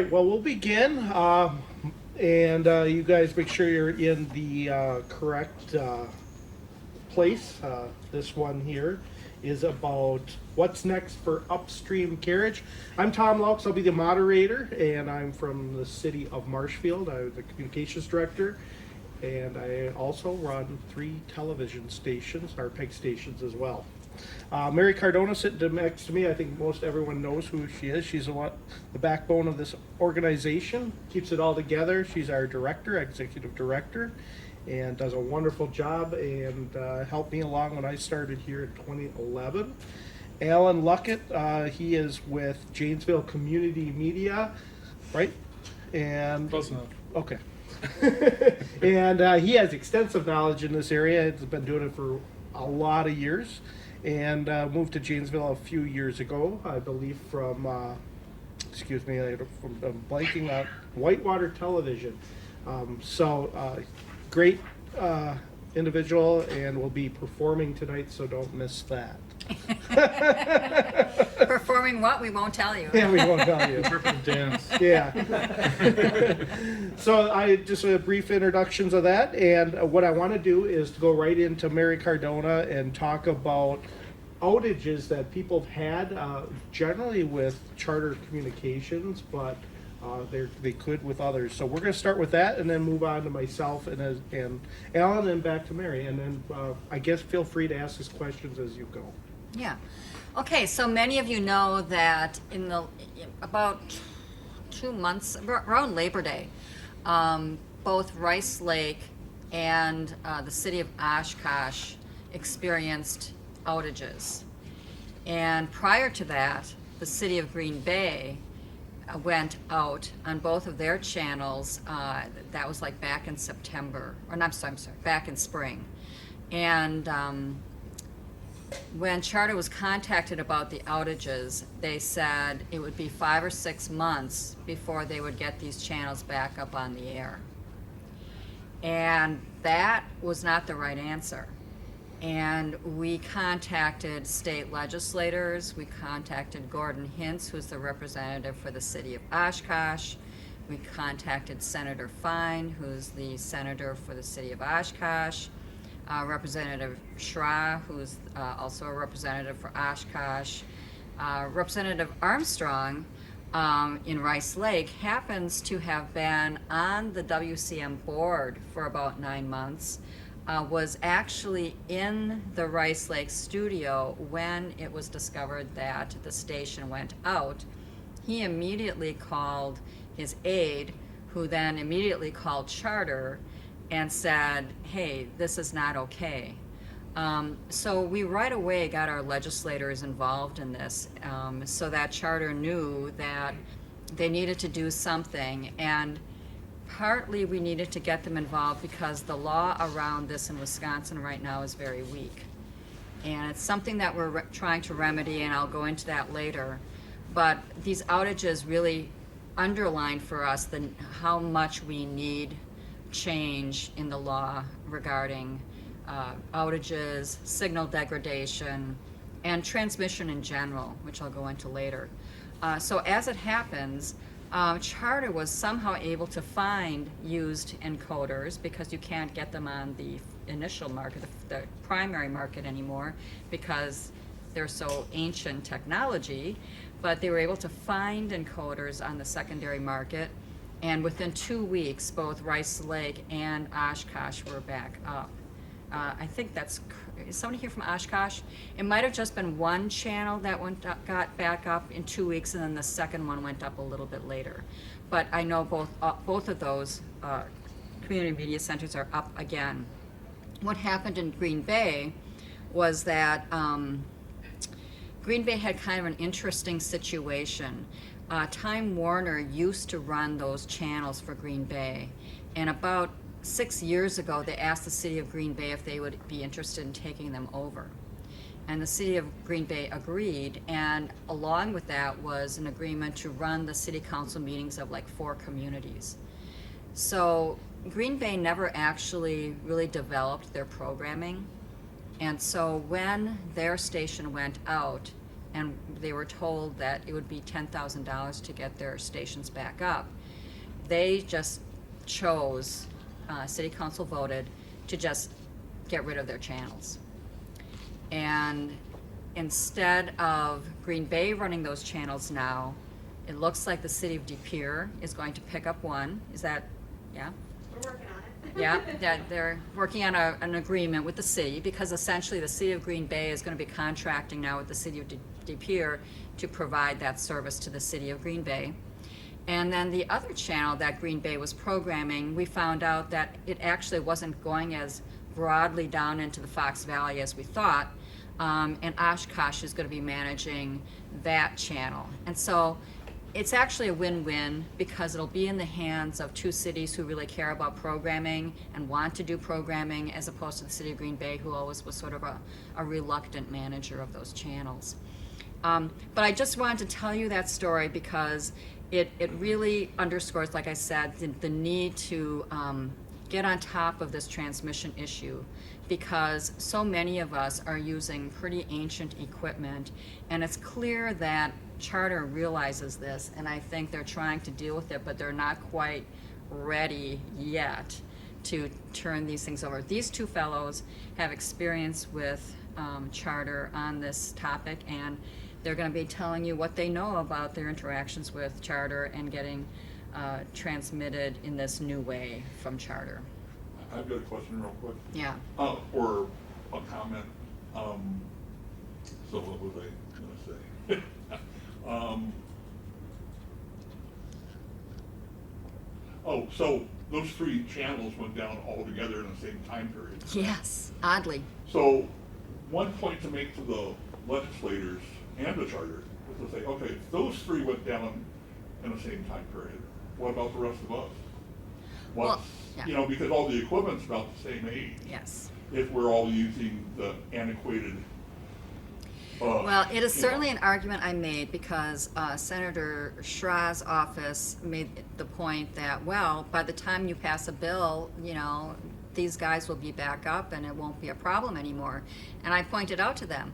right, well, we'll begin. And you guys make sure you're in the correct place. This one here is about what's next for Upstream Carriage. I'm Tom Loucks, I'll be the moderator, and I'm from the city of Marshfield. I'm the communications director, and I also run 3 television stations, our PEG stations as well. Mary Cardona sitting next to me. I think most everyone knows who she is. She's the backbone of this organization, keeps it all together. She's our director, executive director, and does a wonderful job and helped me along when I started here in 2011. Alan Luckett, he is with Janesville Community Media, right? And close enough. Okay. And he has extensive knowledge in this area. He's been doing it for a lot of years, and moved to Janesville a few years ago, I believe, from from blanking out Whitewater Television. Great individual, and will be performing tonight, so don't miss that. Performing what? We won't tell you. Yeah, we won't tell you. Interpretive dance. Yeah. So I just a brief introductions of that, and what I want to do is to go right into Mary Cardona and talk about outages that people have had, generally with charter communications, but they could with others. So we're going to start with that, and then move on to myself and Alan, and back to Mary, and then I guess feel free to ask us questions as you go. Yeah. Okay, so many of you know that in about 2 months, around Labor Day, both Rice Lake and the city of Oshkosh experienced outages. And prior to that, the city of Green Bay went out on both of their channels. That was like back in September, or not, I'm sorry, back in spring. And when Charter was contacted about the outages, they said it would be 5 or 6 months before they would get these channels back up on the air. And that was not the right answer. And we contacted state legislators. We contacted Gordon Hintz, who's the representative for the city of Oshkosh. We contacted Senator Fine, who's the senator for the city of Oshkosh. Representative Schra, who's also a representative for Oshkosh. Representative Armstrong in Rice Lake happens to have been on the WCM board for about 9 months, was actually in the Rice Lake studio when it was discovered that the station went out. He immediately called his aide, who then immediately called Charter and said, hey, this is not okay. So we right away got our legislators involved in this, so that Charter knew that they needed to do something. And partly we needed to get them involved because the law around this in Wisconsin right now is very weak. And it's something that we're trying to remedy, and I'll go into that later. But these outages really underline for us how much we need change in the law regarding outages, signal degradation, and transmission in general, which I'll go into later. So as it happens, Charter was somehow able to find used encoders, because you can't get them on the initial market, the primary market anymore, because they're so ancient technology, but they were able to find encoders on the secondary market. And within 2 weeks, both Rice Lake and Oshkosh were back up. I think is somebody here from Oshkosh? It might have just been one channel that got back up in 2 weeks, and then the second one went up a little bit later. But I know both of those community media centers are up again. What happened in Green Bay was that Green Bay had kind of an interesting situation. Time Warner used to run those channels for Green Bay, and about 6 years ago they asked the city of Green Bay if they would be interested in taking them over. And the city of Green Bay agreed, and along with that was an agreement to run the city council meetings of like 4 communities. So Green Bay never actually really developed their programming, and so when their station went out, and they were told that it would be $10,000 to get their stations back up. They just chose, city council voted to just get rid of their channels. And instead of Green Bay running those channels now, it looks like the city of De Pere is going to pick up one. Is that, yeah? We're working on it. Yeah, that they're working on an agreement with the city, because essentially the city of Green Bay is going to be contracting now with the city of De Pere to provide that service to the city of Green Bay. And then the other channel that Green Bay was programming, we found out that it actually wasn't going as broadly down into the Fox Valley as we thought, and Oshkosh is going to be managing that channel. And so it's actually a win-win, because it'll be in the hands of two cities who really care about programming and want to do programming, as opposed to the city of Green Bay, who always was sort of a reluctant manager of those channels. But I just wanted to tell you that story because it really underscores, like I said, the need to get on top of this transmission issue, because so many of us are using pretty ancient equipment, and it's clear that Charter realizes this, and I think they're trying to deal with it, but they're not quite ready yet to turn these things over. These two fellows have experience with Charter on this topic, and they're going to be telling you what they know about their interactions with Charter and getting transmitted in this new way from Charter. I've got a question real quick. Yeah. Or a comment. So what was I going to say? So those three channels went down all together in the same time period. Yes, oddly. So one point to make to the legislators and the Charter was to say, okay, if those three went down in the same time period, what about the rest of us? Well, yeah. You know, because all the equipment's about the same age. Yes. If we're all using the antiquated. Well, it is certainly an argument I made, because Senator Schra's office made the point that, well, by the time you pass a bill, you know, these guys will be back up and it won't be a problem anymore. And I pointed out to them,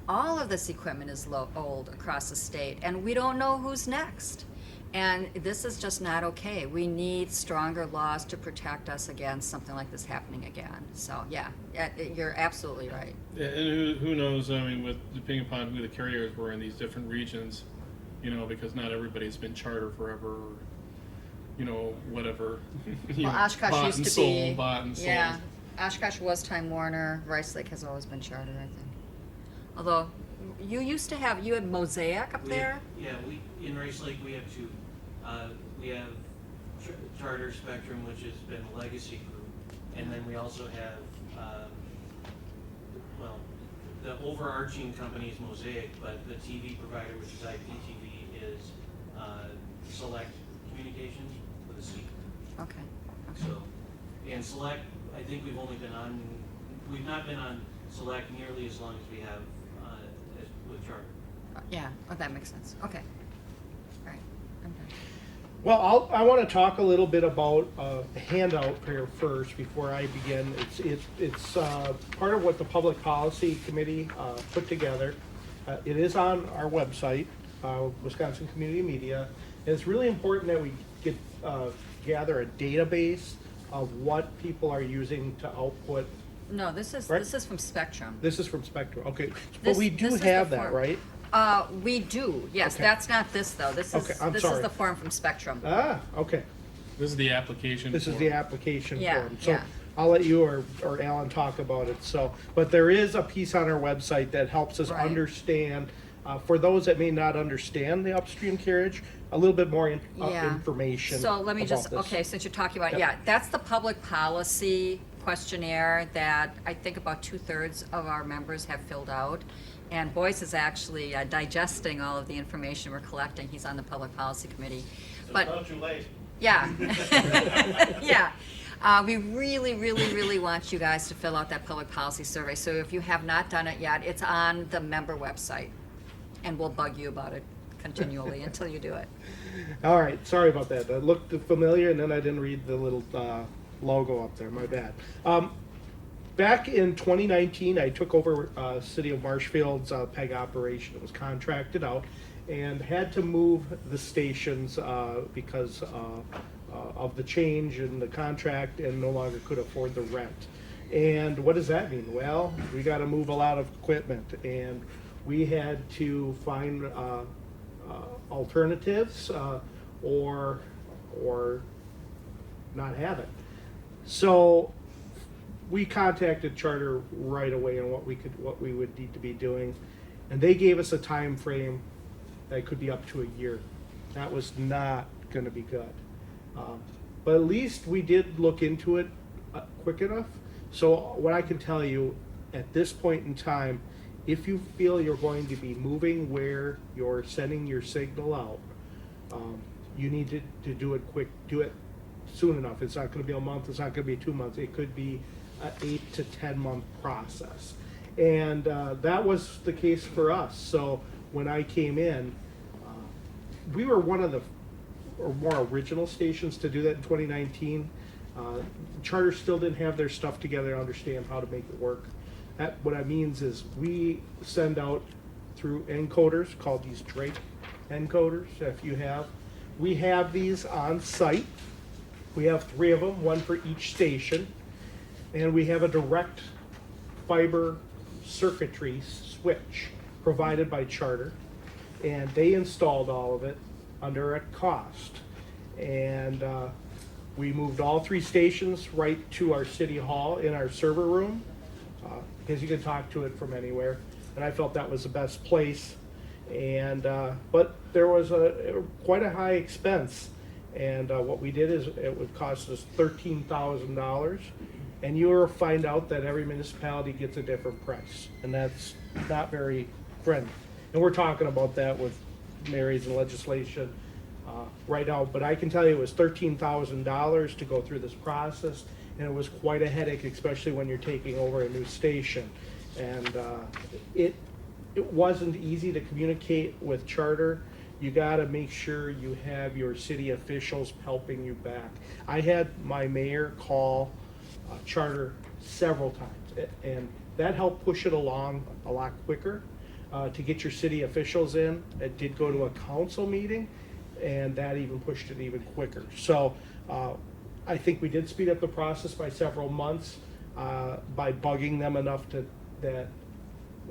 all of this equipment is old across the state, and we don't know who's next. And this is just not okay. We need stronger laws to protect us against something like this happening again. So, yeah, you're absolutely right. Yeah, and who knows, I mean, depending upon who the carriers were in these different regions, you know, because not everybody's been Charter forever, or, you know, whatever. Well, Oshkosh used to be. Bought and sold. Yeah, Oshkosh was Time Warner. Rice Lake has always been Charter, I think. Although, you had Mosaic up there? Yeah, in Rice Lake, we have two. We have Charter Spectrum, which has been a legacy group, and then we also have, the overarching company is Mosaic, but the TV provider, which is IPTV, is Select Communications with a C. Okay. So, and Select, I think we've not been on Select nearly as long as we have with Charter. Yeah, that makes sense. Okay. All right. I'm done. Well, I want to talk a little bit about a handout here first before I begin. It's part of what the Public Policy Committee put together. It is on our website, Wisconsin Community Media. And it's really important that we gather a database of what people are using to output. No, this is Right. this is from Spectrum. This is from Spectrum, okay. But This- we do this is have the that, form. right? We do. Yes, Okay. that's not this though. This is Okay, I'm this sorry. is the form from Spectrum. Ah, okay. This is the application. This is form. the application Yeah, form. So yeah. I'll let you or Alan talk about it. So, but there is a piece on our website that helps us Right. understand, for those that may not understand the Upstream Carriage, a little bit more information. So let me about just, this. okay, since you're talking about, Yep. yeah, that's the public policy questionnaire that I think about 2/3 of our members have filled out. And Boyce is actually digesting all of the information we're collecting. He's on the Public Policy Committee. But Not too late. yeah, yeah. We really, really, really want you guys to fill out that public policy survey. So if you have not done it yet, it's on the member website. And we'll bug you about it continually until you do it. All right, sorry about that. That looked familiar, and then I didn't read the little logo up there. My bad. back in 2019, I took over City of Marshfield's PEG operation. It was contracted out and had to move the stations because of the change in the contract and no longer could afford the rent. And what does that mean? Well, we got to move a lot of equipment, and we had to find alternatives or not have it. So we contacted Charter right away on what we would need to be doing, and they gave us a time frame that could be up to a year. That was not going to be good, but at least we did look into it quick enough. So what I can tell you at this point in time, if you feel you're going to be moving where you're sending your signal out, you need to do it quick. Do it soon enough. It's not going to be a month. It's not going to be 2 months. It could be an 8 to 10 month process. And that was the case for us. So when I came in, we were one of the more original stations to do that in 2019. Charter still didn't have their stuff together to understand how to make it work. What that means is we send out through encoders called these Drake encoders. If you have, we have these on site. We have 3 of them, 1 for each station, and we have a direct fiber circuitry switch provided by Charter, and they installed all of it under a cost. And we moved all 3 stations right to our city hall in our server room, because you can talk to it from anywhere. And I felt that was the best place. And but there was quite a high expense. And what we did is it would cost us $13,000. And you will find out that every municipality gets a different price, and that's not very friendly. And we're talking about that with Mary's and legislation right now, but I can tell you it was $13,000 to go through this process, and it was quite a headache, especially when you're taking over a new station. And it wasn't easy to communicate with Charter. You got to make sure you have your city officials helping you back. I had my mayor call Charter several times, and that helped push it along a lot quicker to get your city officials in. It did go to a council meeting, and that even pushed it even quicker. So I think we did speed up the process by several months by bugging them enough that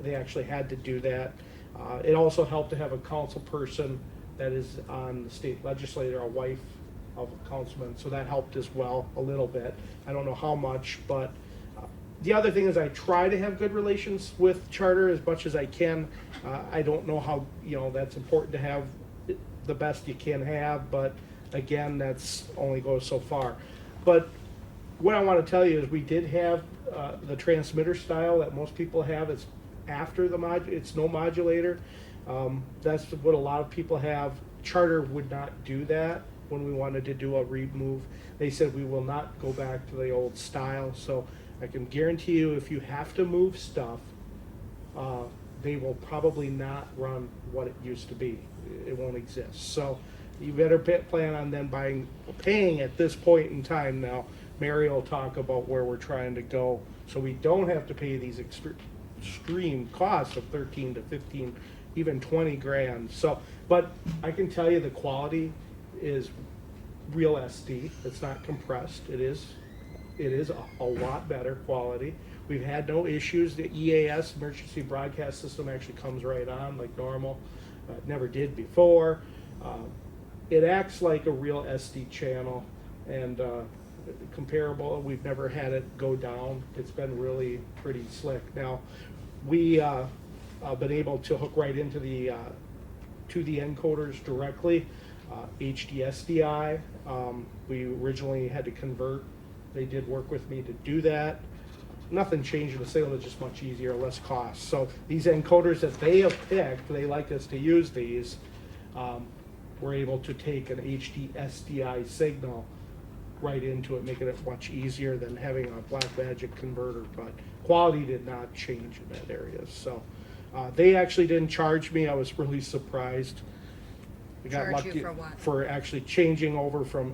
they actually had to do that. It also helped to have a council person that is on the state legislature, a wife of a councilman, so that helped as well a little bit. I don't know how much, but the other thing is I try to have good relations with Charter as much as I can. I don't know how, that's important to have the best you can have, but again, that's only goes so far. But what I want to tell you is we did have the transmitter style that most people have. It's after the it's no modulator. That's what a lot of people have. Charter would not do that when we wanted to do a remove. They said we will not go back to the old style. So I can guarantee you if you have to move stuff, they will probably not run what it used to be. It won't exist. So you better plan on then paying at this point in time now. Mary will talk about where we're trying to go, so we don't have to pay these extreme costs of 13 to 15, even 20 grand. So, but I can tell you the quality is real SD. It's not compressed. It is a lot better quality. We've had no issues. The EAS, emergency broadcast system, actually comes right on like normal. It never did before. It acts like a real SD channel, and comparable. We've never had it go down. It's been really pretty slick. Now, we been able to hook right into the encoders directly. HDSDI. We originally had to convert. They did work with me to do that. Nothing changed in the signal, it's just much easier, less cost. So these encoders that they have picked, they like us to use these. We're able to take an HDSDI signal right into it, making it much easier than having a Black Magic converter. But quality did not change in that area. So they actually didn't charge me. I was really surprised. We got Charge lucky you for what? for actually changing over from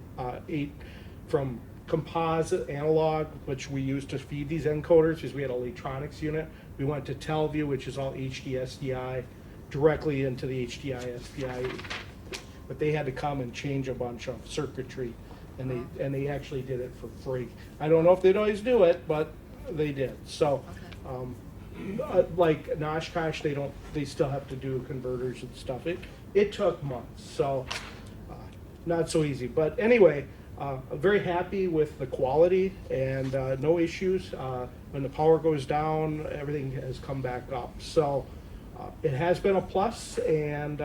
composite analog, which we use to feed these encoders, because we had an electronics unit. We went to Telview, which is all HD SDI, directly into the HDI SDI. But they had to come and change a bunch of circuitry, and they actually did it for free. I don't know if they'd always do it, but they did. So, like in Oshkosh, they still have to do converters and stuff. It took months, so not so easy. But anyway, I'm very happy with the quality and no issues. When the power goes down, everything has come back up. So it has been a plus, and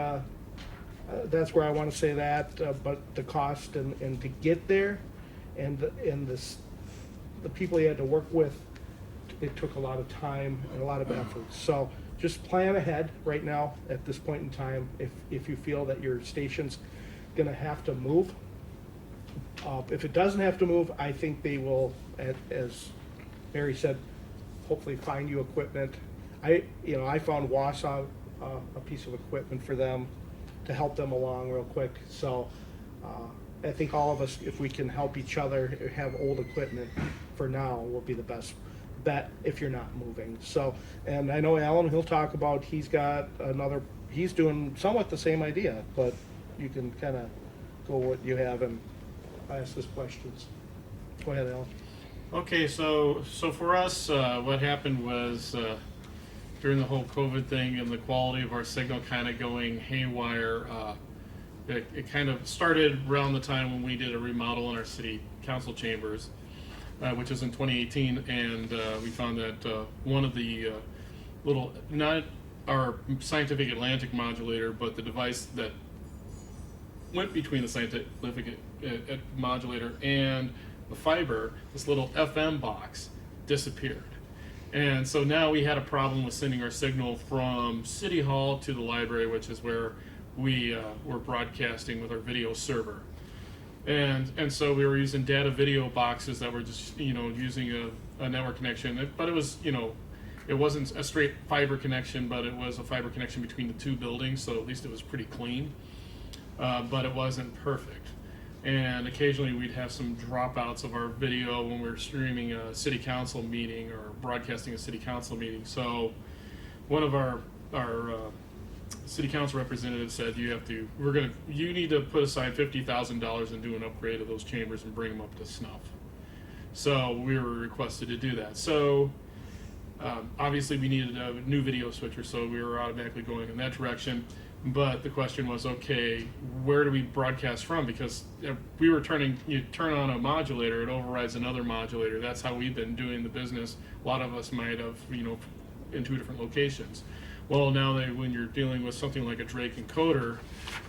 that's where I want to say that. But the cost and to get there, and the people you had to work with, it took a lot of time and a lot of effort. So just plan ahead right now at this point in time. If you feel that your station's gonna have to move, if it doesn't have to move, I think they will, as Mary said, hopefully find you equipment. I found Wausau a piece of equipment for them to help them along real quick. So I think all of us, if we can help each other have old equipment for now, will be the best bet if you're not moving. So, and I know Alan, he'll talk about, he's doing somewhat the same idea, but you can kind of go what you have and ask us questions. Go ahead, Alan. Okay, so for us, what happened was during the whole COVID thing and the quality of our signal kind of going haywire, it kind of started around the time when we did a remodel in our city council chambers, which was in 2018, and we found that one of the not our Scientific Atlantic modulator, but the device that went between the Scientific modulator and the fiber, this little FM box, disappeared. And so now we had a problem with sending our signal from City Hall to the library, which is where we were broadcasting with our video server. And so we were using data video boxes that were just, using a network connection. But it was, it wasn't a straight fiber connection, but it was a fiber connection between the two buildings, so at least it was pretty clean. But it wasn't perfect. And occasionally we'd have some dropouts of our video when we were streaming a city council meeting or broadcasting a city council meeting. So one of our city council representatives said, you need to put aside $50,000 and do an upgrade of those chambers and bring them up to snuff. So we were requested to do that. So obviously we needed a new video switcher, so we were automatically going in that direction. But the question was, okay, where do we broadcast from? Because we were you turn on a modulator, it overrides another modulator. That's how we've been doing the business. A lot of us might have, in two different locations. Well, now when you're dealing with something like a Drake encoder,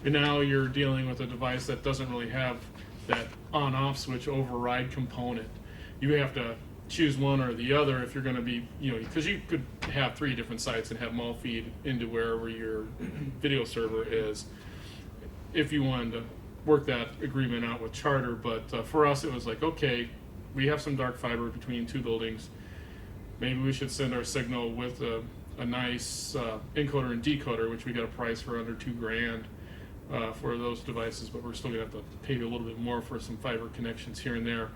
and now you're dealing with a device that doesn't really have that on-off switch override component. You have to choose one or the other if you're going to be, because you could have 3 different sites and have them all feed into wherever your video server is if you wanted to work that agreement out with Charter. But for us, it was like, okay, we have some dark fiber between 2 buildings. Maybe we should send our signal with a nice encoder and decoder, which we got a price for under $2,000 for those devices, but we're still going to have to pay you a little bit more for some fiber connections here and there.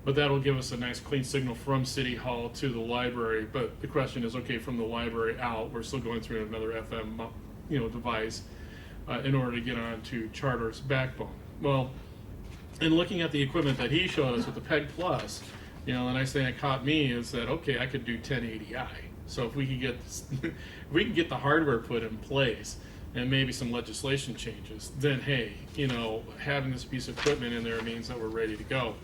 But that'll give us a nice clean signal from City Hall to the library. But the question is, okay, from the library out, we're still going through another FM, device in order to get onto Charter's backbone. Well, in looking at the equipment that he showed us with the PEG Plus, the nice thing that caught me is that, okay, I could do 1080i. So if we could get the hardware put in place and maybe some legislation changes, then hey, having this piece of equipment in there means that we're ready to go.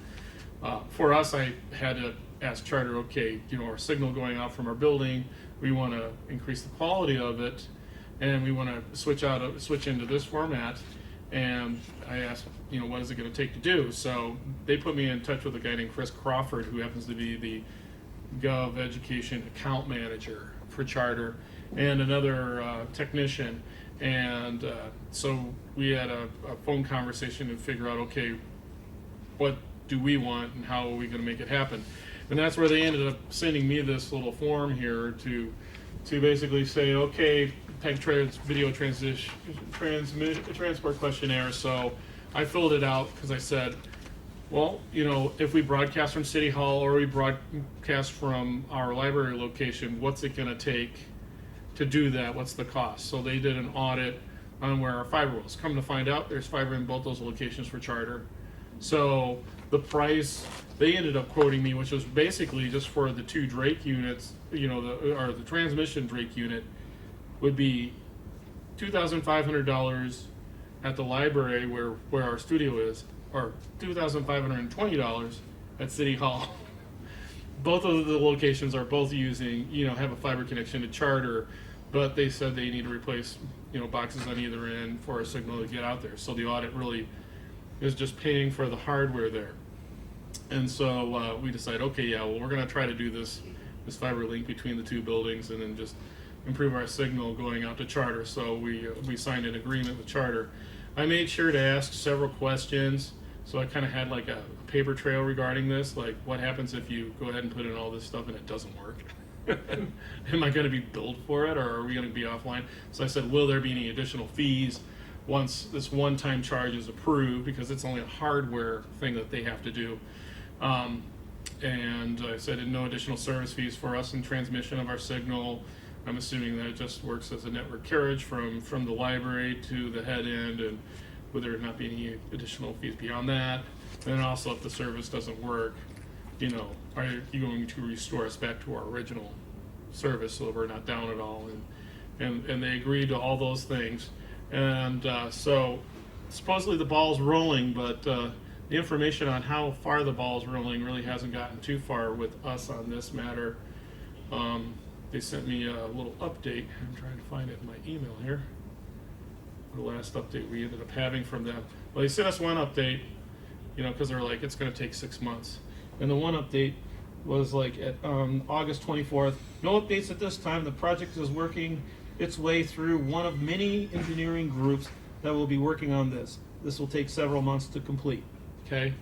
For us, I had to ask Charter, okay, our signal going out from our building, we want to increase the quality of it, and we want to switch into this format. And I asked, what is it going to take to do? So they put me in touch with a guy named Chris Crawford, who happens to be the Gov Education account manager for Charter, and another technician. And so we had a phone conversation and figure out, okay, what do we want and how are we going to make it happen? And that's where they ended up sending me this little form here to basically say, okay, PEG video transport questionnaire. So I filled it out because I said, Well, if we broadcast from City Hall or we broadcast from our library location, what's it gonna take to do that? What's the cost? So they did an audit on where our fiber was. Come to find out, there's fiber in both those locations for charter. So the price they ended up quoting me, which was basically just for the 2 Drake units, the transmission Drake unit, would be $2,500 at the library where our studio is, or $2,520 at City Hall. Both of the locations are both using, have a fiber connection to charter, but they said they need to replace, boxes on either end for a signal to get out there. So the audit really is just paying for the hardware there. And so we decided, okay, yeah, well, we're going to try to do this fiber link between the 2 buildings and then just improve our signal going out to charter. So we signed an agreement with charter. I made sure to ask several questions. So I kind of had like a paper trail regarding this, like what happens if you go ahead and put in all this stuff and it doesn't work? Am I going to be billed for it, or are we going to be offline? So I said, will there be any additional fees once this one-time charge is approved, because it's only a hardware thing that they have to do. And I said, no additional service fees for us in transmission of our signal. I'm assuming that it just works as a network carriage from the library to the head end, and would there not be any additional fees beyond that? And then also, if the service doesn't work, are you going to restore us back to our original service so that we're not down at all? And they agreed to all those things. And so supposedly the ball's rolling, but the information on how far the ball's rolling really hasn't gotten too far with us on this matter. They sent me a little update. I'm trying to find it in my email here. The last update we ended up having from them. Well, they sent us one update, because they're like, it's going to take 6 months. And the one update was like at August 24th. No updates at this time. The project is working its way through one of many engineering groups that will be working on this. This will take several months to complete. Okay.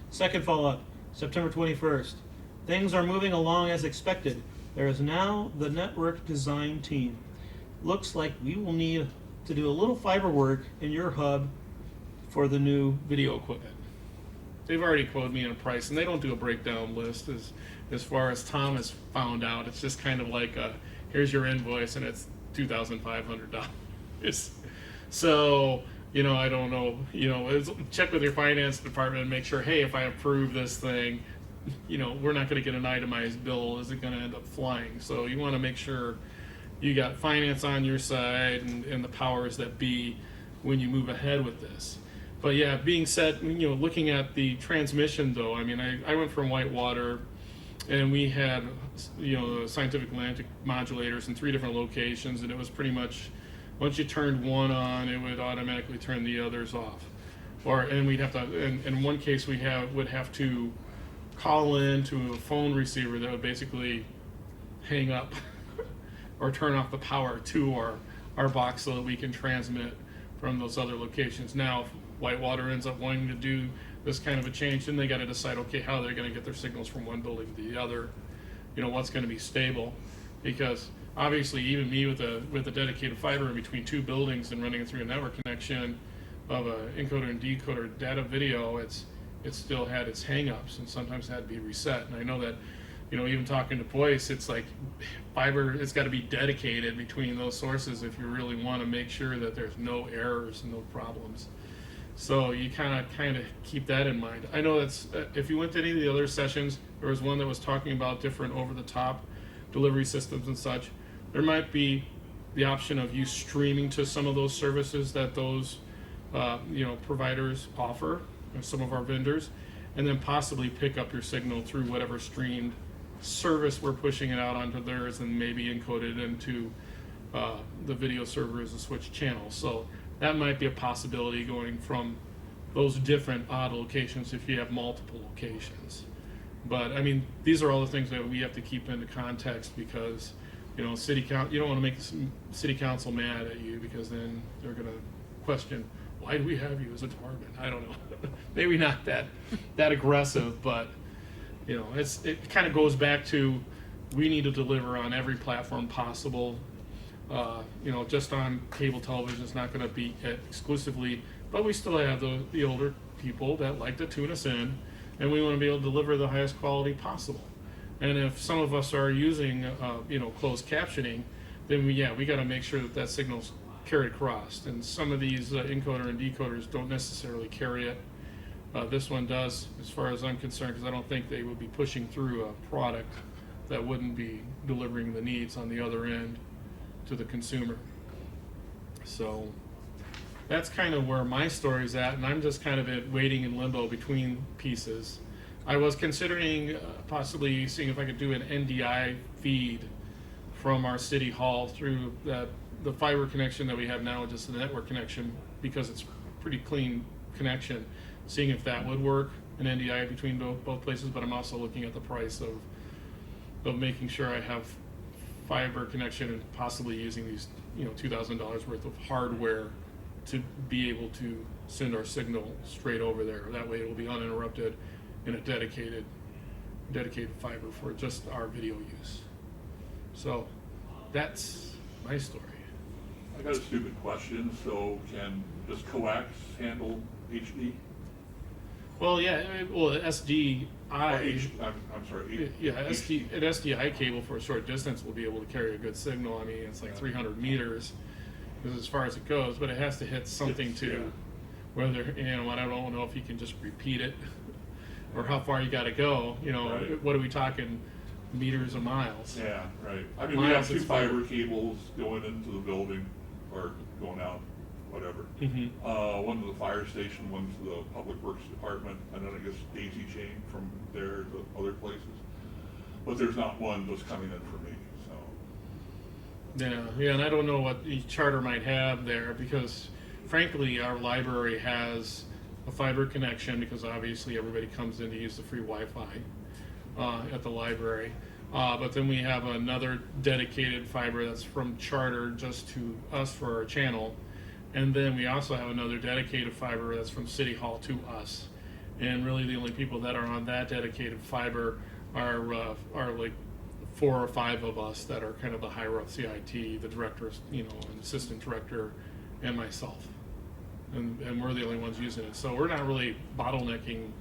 Second follow-up, September 21st. Things are moving along as expected. There is now the network design team. Looks like we will need to do a little fiber work in your hub for the new video equipment. They've already quoted me on a price, and they don't do a breakdown list as far as Tom has found out. It's just kind of like here's your invoice, and it's $2,500. So, I don't know, check with your finance department and make sure, hey, if I approve this thing, we're not going to get an itemized bill. Is it going to end up flying? So you want to make sure you got finance on your side and the powers that be when you move ahead with this. But yeah, being said, looking at the transmission though, I went from Whitewater, and we had, Scientific Atlantic modulators in 3 different locations, and it was pretty much, once you turned one on, it would automatically turn the others off. And we'd have to, in one case would have to call in to a phone receiver that would basically hang up or turn off the power to our box so that we can transmit from those other locations. Now, if Whitewater ends up wanting to do this kind of a change, then they got to decide, okay, how they're going to get their signals from one building to the other, what's going to be stable. Because obviously, even me with a dedicated fiber in between 2 buildings and running it through a network connection of a encoder and decoder data video, it still had its hang-ups and sometimes had to be reset. And I know that, even talking to Boyce, it's like fiber, it's got to be dedicated between those sources if you really want to make sure that there's no errors and no problems. So you kind of keep that in mind. I know that's, if you went to any of the other sessions, there was one that was talking about different over-the-top delivery systems and such. There might be the option of you streaming to some of those services that those providers offer, or some of our vendors, and then possibly pick up your signal through whatever streamed service we're pushing it out onto theirs, and maybe encode it into the video server as a switch channel. So that might be a possibility going from those different odd locations if you have multiple locations. But these are all the things that we have to keep into context, because you don't want to make the city council mad at you, because then they're going to question, why do we have you as a department? I don't know. Maybe not that aggressive, but it kind of goes back to, we need to deliver on every platform possible. Just on cable television is not going to be exclusively, but we still have the older people that like to tune us in, and we want to be able to deliver the highest quality possible. And if some of us are using, closed captioning, then we got to make sure that that signal's carried across. And some of these encoder and decoders don't necessarily carry it. This one does, as far as I'm concerned, because I don't think they would be pushing through a product that wouldn't be delivering the needs on the other end to the consumer. So that's kind of where my story's at, and I'm just kind of waiting in limbo between pieces. I was considering possibly seeing if I could do an NDI feed from our city hall through the fiber connection that we have now, just the network connection, because it's a pretty clean connection, seeing if that would work, an NDI between both places. But I'm also looking at the price of making sure I have fiber connection and possibly using these $2,000 worth of hardware to be able to send our signal straight over there. That way it will be uninterrupted in a dedicated fiber for just our video use. So that's my story. I got a stupid question. So can does coax handle HD? Well, SDI. I'm sorry. An SDI cable for a short distance will be able to carry a good signal. I mean, it's like 300 meters. This is as far as it goes, but it has to hit something whether, I don't know if you can just repeat it or how far you got to go. Right. What are we talking, meters or miles? Yeah, right. I mean, Miles we have two is fine. fiber cables going into the building or going out, whatever. Mm-hmm. One to the fire station, one to the public works department, and then I guess daisy chain from there to other places. But there's not one that's coming in for me, so. Yeah, and I don't know what each charter might have there, because frankly, our library has a fiber connection, because obviously everybody comes in to use the free Wi-Fi at the library. But then we have another dedicated fiber that's from charter just to us for our channel. And then we also have another dedicated fiber that's from City Hall to us. And really the only people that are on that dedicated fiber are like 4 or 5 of us that are kind of the higher up CIT, the director, an assistant director, and myself. And we're the only ones using it. So we're not really bottlenecking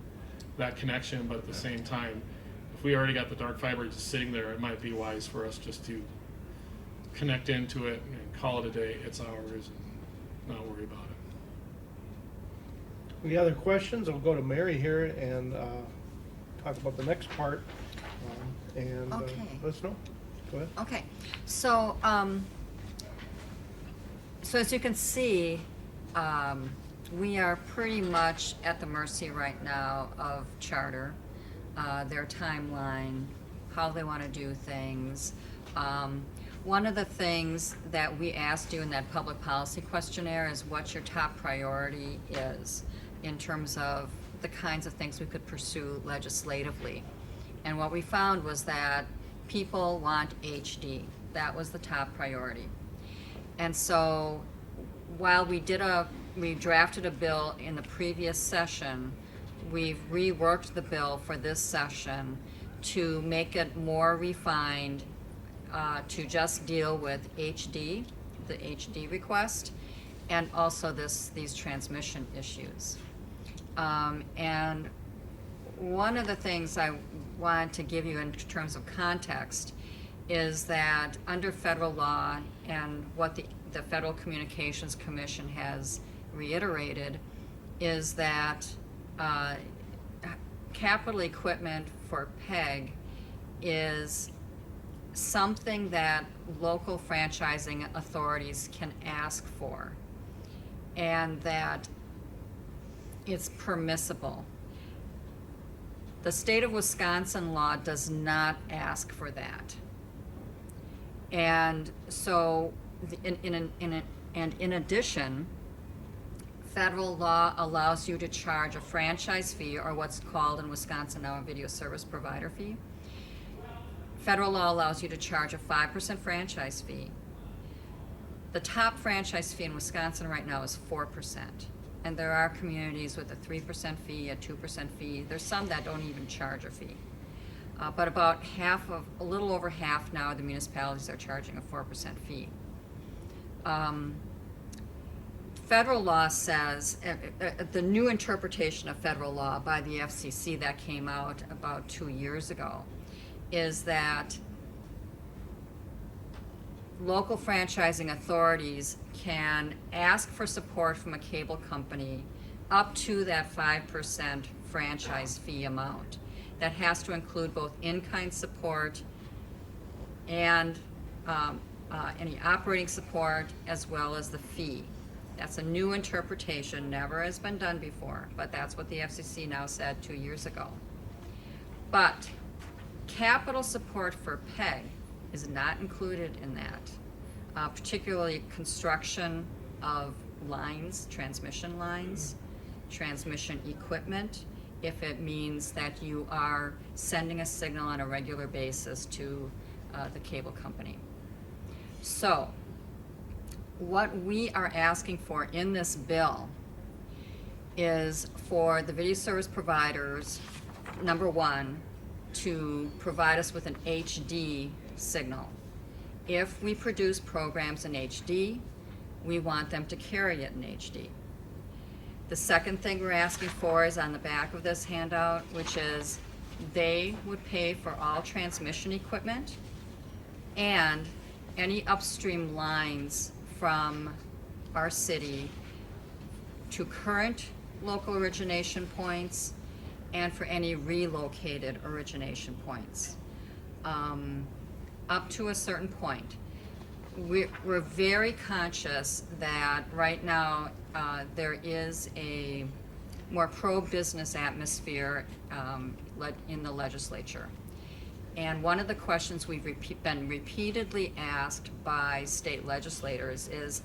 that connection, but at the same time, if we already got the dark fiber just sitting there, it might be wise for us just to connect into it and call it a day. It's ours, and not worry about it. Any other questions? I'll go to Mary here and talk about the next part. Okay. Let us know. Go ahead. Okay, so as you can see, we are pretty much at the mercy right now of Charter, their timeline, how they want to do things. One of the things that we asked you in that public policy questionnaire is what your top priority is in terms of the kinds of things we could pursue legislatively. And what we found was that people want HD. That was the top priority. And so while we drafted a bill in the previous session, we've reworked the bill for this session to make it more refined, to just deal with HD, the HD request, and also these transmission issues. And one of the things I want to give you in terms of context is that under federal law and what the Federal Communications Commission has reiterated is that capital equipment for PEG is something that local franchising authorities can ask for, and that it's permissible. The state of Wisconsin law does not ask for that. And so, in addition, federal law allows you to charge a franchise fee, or what's called in Wisconsin now a video service provider fee. Federal law allows you to charge a 5% franchise fee. The top franchise fee in Wisconsin right now is 4%. And there are communities with a 3% fee, a 2% fee. There's some that don't even charge a fee. But about a little over half now of the municipalities are charging a 4% fee. federal law says, the new interpretation of federal law by the FCC that came out about 2 years ago is that local franchising authorities can ask for support from a cable company up to that 5% franchise fee amount. That has to include both in-kind support and any operating support as well as the fee. That's a new interpretation, never has been done before, but that's what the FCC now said 2 years ago. But capital support for PEG is not included in that, particularly construction of lines, transmission lines, transmission equipment, if it means that you are sending a signal on a regular basis to the cable company. So, what we are asking for in this bill is for the video service providers, number one, to provide us with an HD signal. If we produce programs in HD, we want them to carry it in HD. The second thing we're asking for is on the back of this handout, which is they would pay for all transmission equipment and any upstream lines from our city to current local origination points and for any relocated origination points, up to a certain point. We're very conscious that right now there is a more pro-business atmosphere in the legislature. And one of the questions we've been repeatedly asked by state legislators is,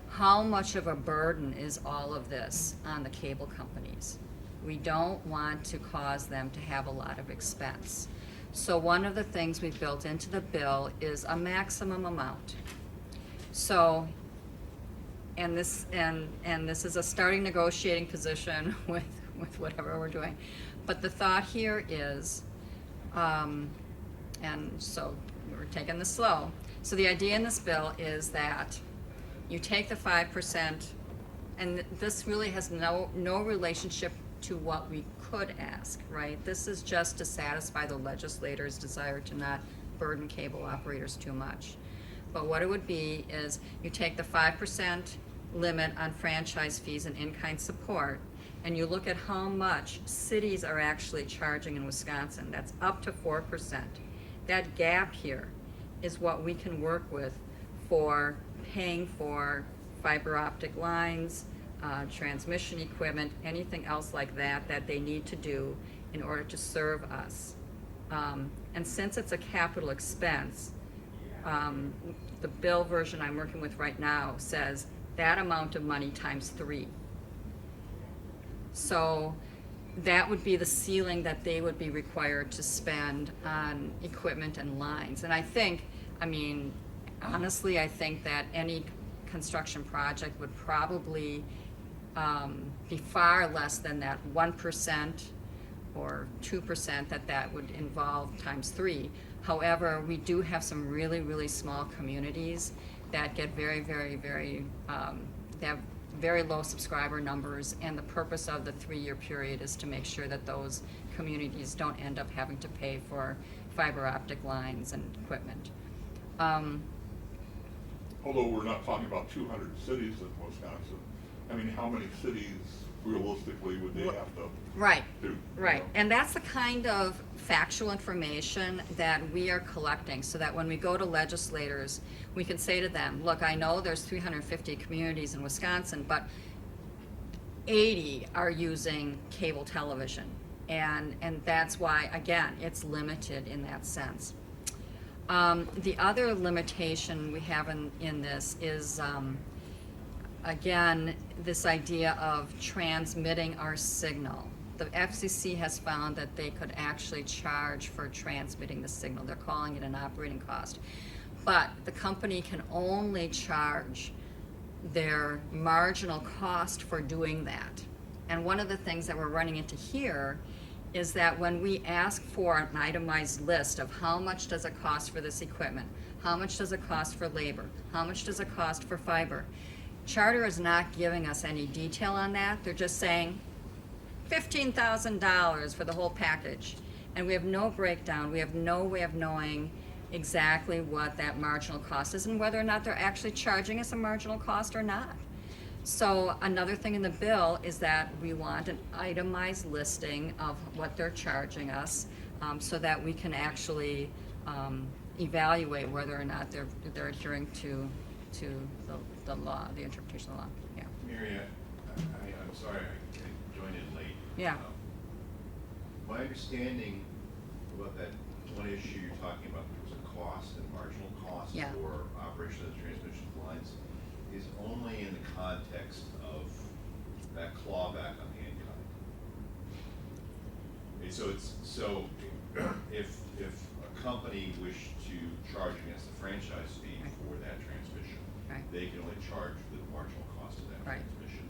how much of a burden is all of this on the cable companies? We don't want to cause them to have a lot of expense. So one of the things we've built into the bill is a maximum amount. So, and this is a starting negotiating position with whatever we're doing. But the thought here is, and so we're taking this slow. So the idea in this bill is that you take the 5%, and this really has no relationship to what we could ask, right? This is just to satisfy the legislators' desire to not burden cable operators too much. But what it would be is you take the 5% limit on franchise fees and in-kind support, and you look at how much cities are actually charging in Wisconsin. That's up to 4%. That gap here is what we can work with for paying for fiber optic lines, transmission equipment, anything else like that that they need to do in order to serve us. And since it's a capital expense, the bill version I'm working with right now says that amount of money times 3. So that would be the ceiling that they would be required to spend on equipment and lines. And I think, honestly, I think that any construction project would probably be far less than that 1% or 2% that would involve times 3. However, we do have some really, really small communities that get very, very, very, they have very low subscriber numbers, and the purpose of the 3-year period is to make sure that those communities don't end up having to pay for fiber optic lines and equipment. Although we're not talking about 200 cities in Wisconsin, how many cities realistically would they have to Right, do? right. And that's the kind of factual information that we are collecting, so that when we go to legislators, we can say to them, look, I know there's 350 communities in Wisconsin, but 80 are using cable television. And that's why, again, it's limited in that sense. The other limitation we have in this is, again, this idea of transmitting our signal. The FCC has found that they could actually charge for transmitting the signal. They're calling it an operating cost. But the company can only charge their marginal cost for doing that. And one of the things that we're running into here is that when we ask for an itemized list of how much does it cost for this equipment, how much does it cost for labor, how much does it cost for fiber, Charter is not giving us any detail on that. They're just saying $15,000 for the whole package. And we have no breakdown. We have no way of knowing exactly what that marginal cost is and whether or not they're actually charging us a marginal cost or not. So another thing in the bill is that we want an itemized listing of what they're charging us, so that we can actually evaluate whether or not they're adhering to the law, the interpretation of the law. Yeah. Mary, I'm sorry I joined in late. Yeah. My understanding about that one issue you're talking about, there was a cost and marginal cost Yeah. for operation of the transmission lines, is only in the context of that clawback on the in-kind. Okay, so if a company wished to charge against the franchise fee Right. for that transmission, Right. they can only charge the marginal cost of that Right. transmission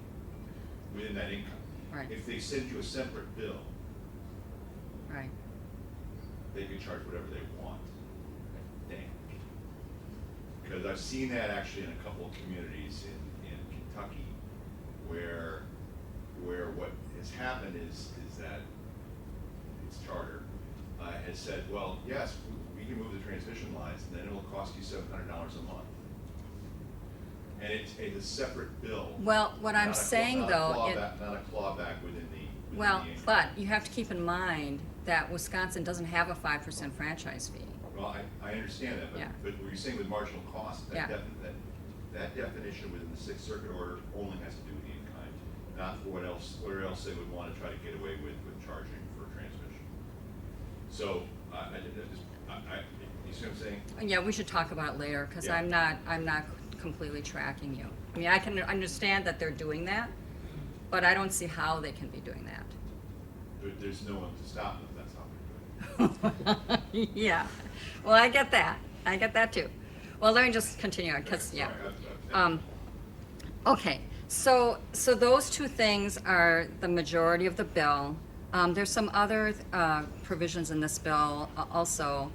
within that income. Right. If they send you a separate bill, Right. they can charge whatever they want. Dang. Because I've seen that actually in a couple of communities in Kentucky where what has happened is that its charter has said, well, yes, we can move the transmission lines, and then it'll cost you $700 a month. And it's a separate bill. Well, what I'm saying, though, not a clawback within the well, income. but you have to keep in mind that Wisconsin doesn't have a 5% franchise fee. Well, I understand that, Yeah. but what you're saying with marginal cost, Yeah. that definition within the Sixth Circuit order only has to do with the in-kind, not for where else they would want to try to get away with charging for transmission. So, you see what I'm saying? Yeah, we should talk about it later, because Yeah. I'm not completely tracking you. I mean, I can understand that they're doing that, but I don't see how they can be doing that. There's no one to stop them, that's how they're doing it. Yeah, well, I get that too. Well, let me just continue on, because, yeah. Sorry, Okay, so those two things are the majority of the bill. There's some other provisions in this bill also.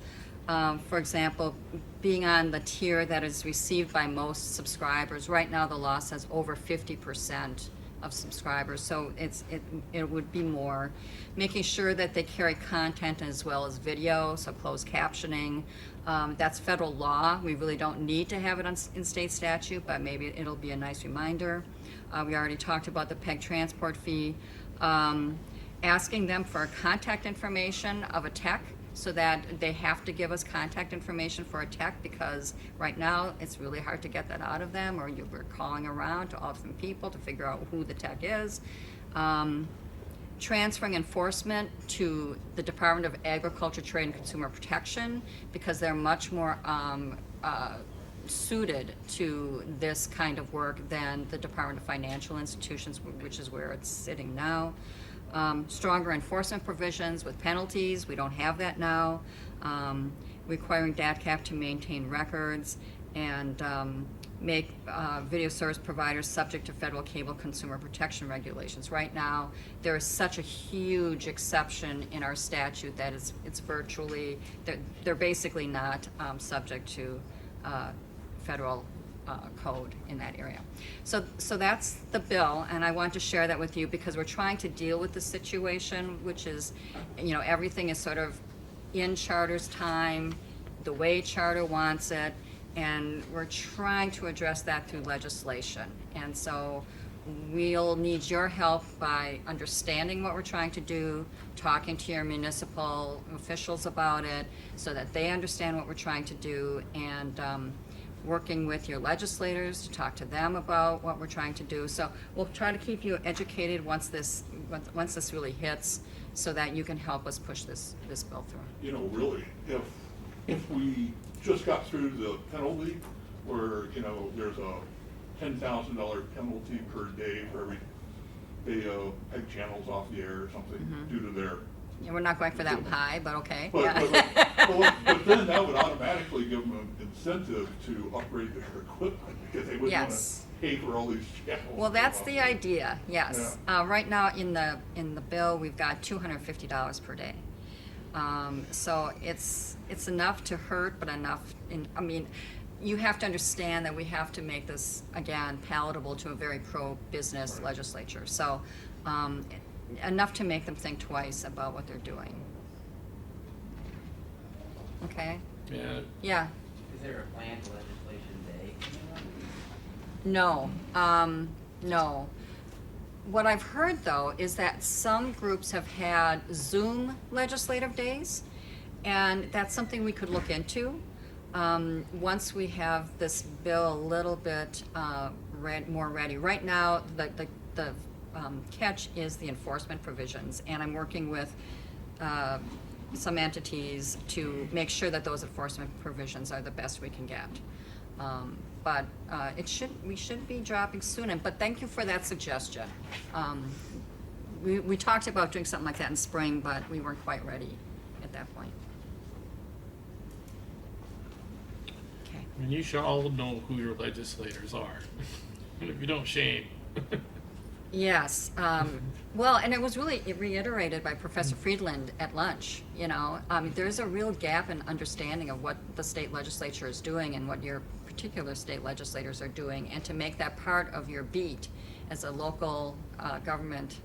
For example, being on the tier that is received by most subscribers. Right now, the law says over 50% of subscribers, so it would be more. Making sure that they carry content as well as video, so closed captioning. That's federal law. We really don't need to have it in state statute, but maybe it'll be a nice reminder. We already talked about the PEG transport fee. Asking them for contact information of a tech, so that they have to give us contact information for a tech, because right now it's really hard to get that out of them, or we're calling around to all different people to figure out who the tech is. Transferring enforcement to the Department of Agriculture, Trade, and Consumer Protection, because they're much more suited to this kind of work than the Department of Financial Institutions, which is where it's sitting now. Stronger enforcement provisions with penalties, we don't have that now. Requiring DATCAP to maintain records, and make video service providers subject to federal cable consumer protection regulations. Right now, there is such a huge exception in our statute that it's virtually, they're basically not subject to federal code in that area. So that's the bill, and I want to share that with you because we're trying to deal with the situation, which is, everything is sort of in Charter's time, the way Charter wants it, and we're trying to address that through legislation. And so we'll need your help by understanding what we're trying to do, talking to your municipal officials about it so that they understand what we're trying to do, and working with your legislators to talk to them about what we're trying to do. So we'll try to keep you educated once this really hits, so that you can help us push this bill through. Really, if we just got through the penalty where, there's a $10,000 penalty per day for every they peg channels off the air or something due to their. Yeah, we're not going for that high, but okay. But, Yeah. but then that would automatically give them an incentive to upgrade their equipment because they wouldn't want Yes. to pay for all these channels. Well, that's the idea, yes. Right now in the bill, we've got $250 per day. So it's enough to hurt, but enough, you have to understand that we have to make this, again, palatable to a very pro-business Right. legislature. So, enough to make them think twice about what they're doing. Okay? Yeah, Yeah. Is there a planned legislation day coming up? No, no. What I've heard though is that some groups have had Zoom legislative days, and that's something we could look into. Once we have this bill a little bit more ready. Right now, the catch is the enforcement provisions, and I'm working with some entities to make sure that those enforcement provisions are the best we can get. But we should be dropping soon. But thank you for that suggestion. We talked about doing something like that in spring, but we weren't quite ready at that point. Okay. I mean, you should all know who your legislators are. And if you don't, shame. Yes. Well, and it was really reiterated by Professor Friedland at lunch. You know, there's a real gap in understanding of what the state legislature is doing and what your particular state legislators are doing, and to make that part of your beat as a local government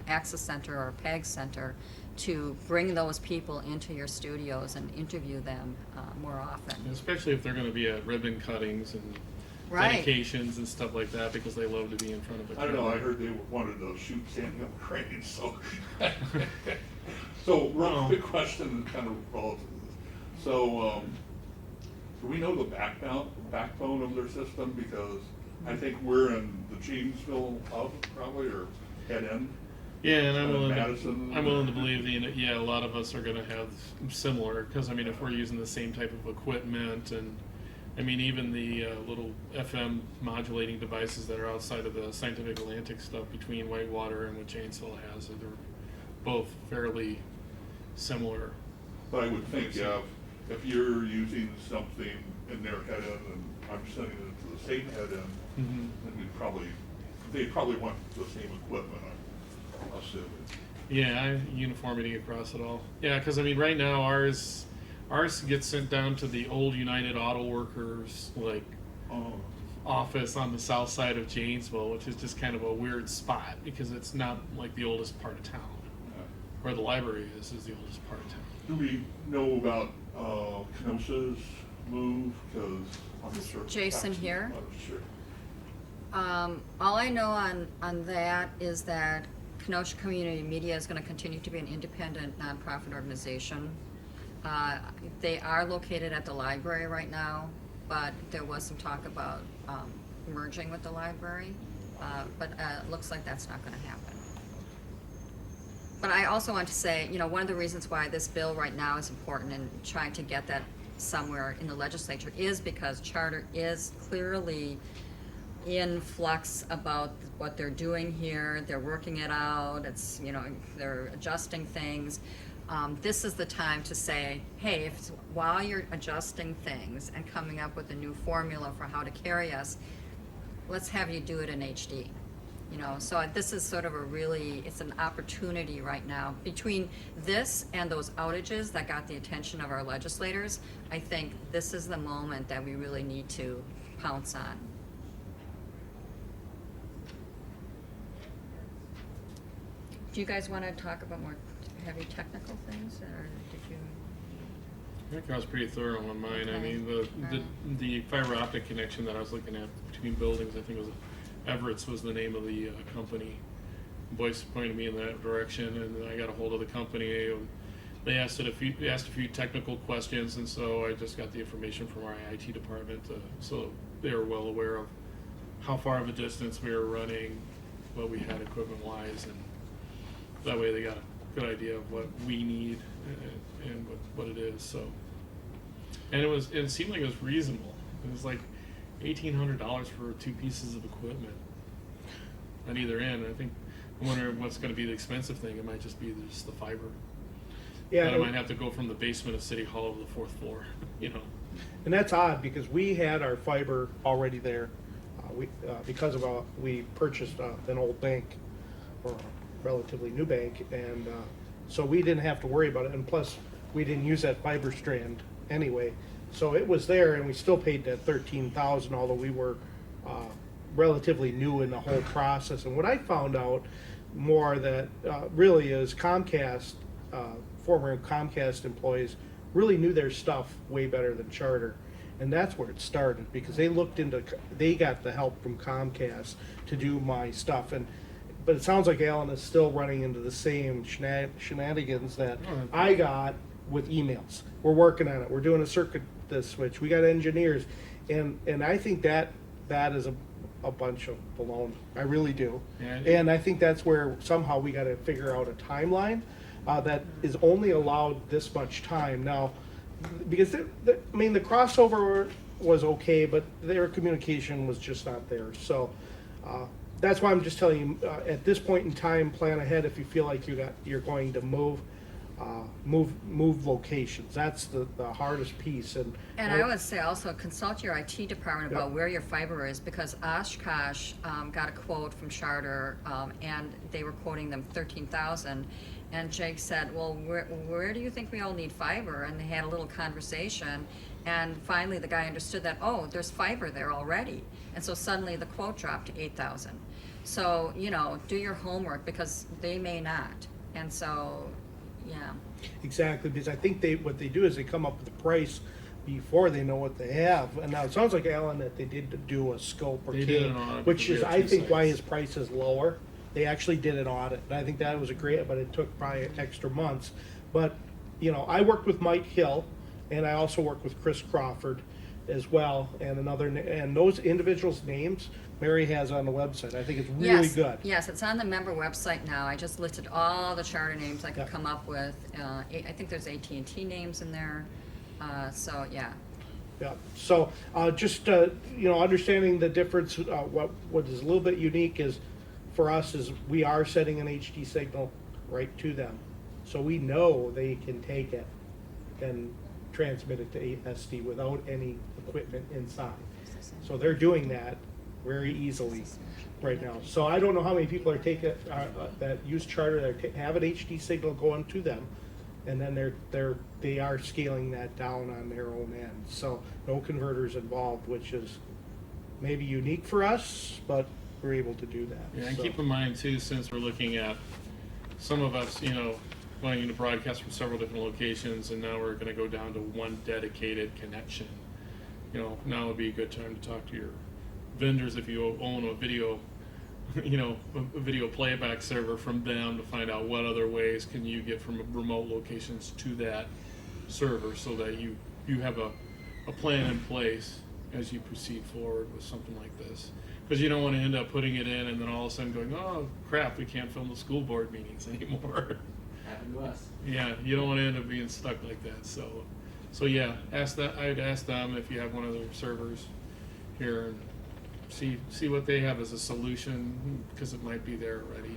access center or PAG center, to bring those people into your studios and interview them more often. Especially if they're going to be at ribbon cuttings and Right. dedications and stuff like that, because they love to be in front of a I don't know, I camera. heard they wanted to shoot standing up cranes, so. So, real Oh. quick question, kind of relative to this. So, do we know the backbone of their system? Because I think we're in the Janesville hub probably, or head end. Yeah, and Madison. I'm willing to believe that, yeah, a lot of us are going to have similar, because I mean, if we're using the same type of equipment, and I mean, even the little FM modulating devices that are outside of the Scientific Atlantic stuff between Whitewater and what Janesville has, they're both fairly similar. But I would think, yeah, if you're using something in their head end and I'm sending it to the same head end, Mm-hmm. then they probably want the same equipment, I'm assuming. Yeah, uniformity across it all. Yeah, because I mean, right now ours gets sent down to the old United Auto Workers office on the south side of Janesville, which is just kind of a weird spot because it's not like the oldest part of town. Where the library is the oldest part of town. Do we know about Kenosha's move? Because I'm sure. Jason here? Sure. All I know on that is that Kenosha Community Media is going to continue to be an independent nonprofit organization. They are located at the library right now, but there was some talk about merging with the library, but it looks like that's not going to happen. But I also want to say, you know, one of the reasons why this bill right now is important and trying to get that somewhere in the legislature is because charter is clearly in flux about what they're doing here. They're working it out. It's, you know, they're adjusting things. This is the time to say, hey, while you're adjusting things and coming up with a new formula for how to carry us, let's have you do it in HD. You know, so this is sort of it's an opportunity right now. Between this and those outages that got the attention of our legislators, I think this is the moment that we really need to pounce on. Do you guys want to talk about more heavy technical things, or did you? I think I was pretty thorough on mine. I Okay. mean, the fiber optic connection that I was looking at between buildings, I think it was Everett's was the name of the company. Boyce pointed me in that direction, and then I got a hold of the company. And they asked a few technical questions, and so I just got the information from our IT department, so they were well aware of how far of a distance we were running, what we had equipment-wise, and that way they got a good idea of what we need and what it is. So, and it seemed like it was reasonable. It was like $1,800 for 2 pieces of equipment on either end. I wonder what's going to be the expensive thing. It might just be just the fiber. Yeah, And I might have to go from the basement of City Hall to the 4th floor. You know. and that's odd because we had our fiber already there. Because we purchased an old bank, or a relatively new bank, and so we didn't have to worry about it. And plus, we didn't use that fiber strand anyway. So it was there, and we still paid that 13,000, although we were relatively new in the whole process. And what I found out more that really is Comcast, former Comcast employees really knew their stuff way better than Charter. And that's where it started, because they got the help from Comcast to do my stuff. But it sounds like Alan is still running into the same shenanigans that I got with emails. We're working on it. We're doing a circuit switch. We got engineers, and I think that is a bunch of baloney. I really do. Yeah. And I think that's where somehow we got to figure out a timeline that is only allowed this much time now, because the crossover was okay, but their communication was just not there. So. That's why I'm just telling you, at this point in time, plan ahead if you feel like you're going to move locations. That's the hardest piece. And I would say also consult your IT department about Yep. where your fiber is, because Oshkosh got a quote from Charter, and they were quoting them 13,000. And Jake said, well, where do you think we all need fiber? And they had a little conversation, and finally the guy understood that, oh, there's fiber there already. And so suddenly the quote dropped to 8,000. So, do your homework, because they may not. And so, yeah. exactly, because I think what they do is they come up with a price before they know what they have. And now it sounds like, Alan, that they did do a scope or They K, did an audit, which we is, had I two think, why sites. his price is lower. They actually did an audit, and I think that was great, but it took probably extra months. But, I worked with Mike Hill, and I also worked with Chris Crawford as well, and those individuals' names Mary has on the website. I think it's really Yes, good. Yes, it's on the member website now. I just listed all the Charter names I could Yeah. come up with. I think there's AT&T names in there. So, yeah. Yeah, so, just, understanding the difference, what is a little bit unique is, for us, is we are sending an HD signal right to them. So we know they can take it and transmit it to SD without any equipment inside. So they're doing that very easily right now. So I don't know how many people are taking, that use Charter, that have an HD signal going to them, and then they are scaling that down on their own end. So no converters involved, which is maybe unique for us, but we're able to do that. Yeah, and So- keep in mind too, since we're looking at some of us, wanting to broadcast from several different locations, and now we're going to go down to one dedicated connection. Now would be a good time to talk to your vendors if you own a video, a video playback server from them, to find out what other ways can you get from remote locations to that server, so that you have a plan in place as you proceed forward with something like this. Because you don't want to end up putting it in and then all of a sudden going, oh crap, we can't film the school board meetings anymore. Happened to us. Yeah, you don't want to end up being stuck like that. So yeah, I'd ask them if you have one of their servers here, and see what they have as a solution, because it might be there already.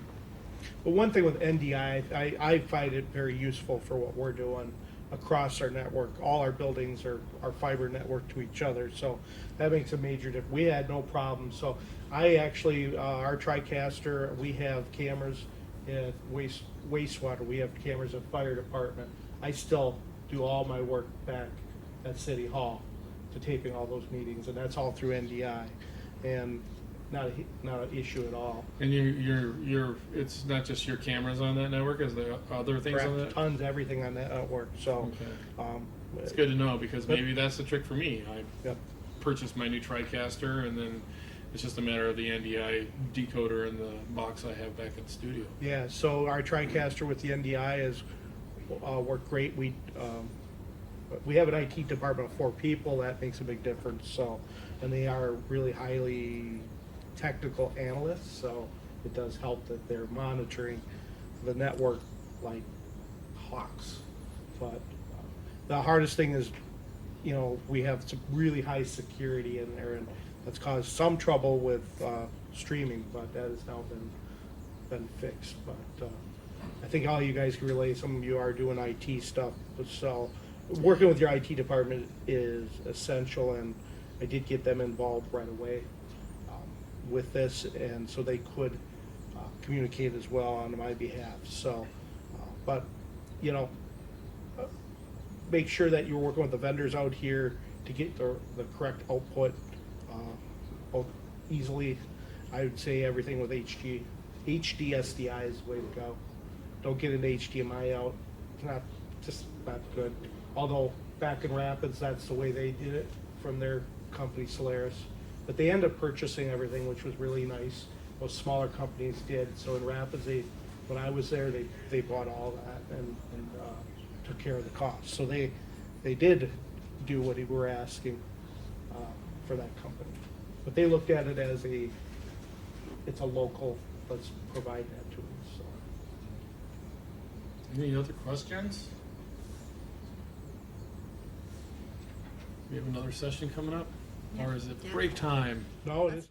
But one thing with NDI, I find it very useful for what we're doing across our network. All our buildings are fiber network to each other, so that makes a major difference. We had no problem. So I actually, our TriCaster, we have cameras at wastewater. We have cameras at fire department. I still do all my work back at City Hall to taping all those meetings, and that's all through NDI, and not an issue at all. And you're it's not just your cameras on that network, is there other things on Correct. that? Tons, everything on that network. So, Okay. It's good to know, because Yep. maybe that's the trick for me. I Yep. purchased my new TriCaster, and then it's just a matter of the NDI decoder in the box I have back at the studio. Yeah, so our TriCaster with the NDI has worked great. We have an IT department of 4 people. That makes a big difference. So, and they are really highly technical analysts. So it does help that they're monitoring the network like hawks. But the hardest thing is, we have some really high security in there, and that's caused some trouble with streaming. But that has now been fixed. But I think all you guys can relate. Some of you are doing IT stuff, so working with your IT department is essential, and I did get them involved right away with this, and so they could communicate as well on my behalf. So, but make sure that you're working with the vendors out here to get the correct output out easily. I would say everything with HD SDI is the way to go. Don't get an HDMI out. It's just not good. Although back in Rapids, that's the way they did it from their company Solaris. But they ended up purchasing everything, which was really nice. Most smaller companies did. So in Rapids, when I was there, they bought all that and took care of the cost. So they did do what we were asking for that company. But they looked at it as it's a local, let's provide that to them. So. Any other questions? We have another session coming up? Or is it break time? No, it is.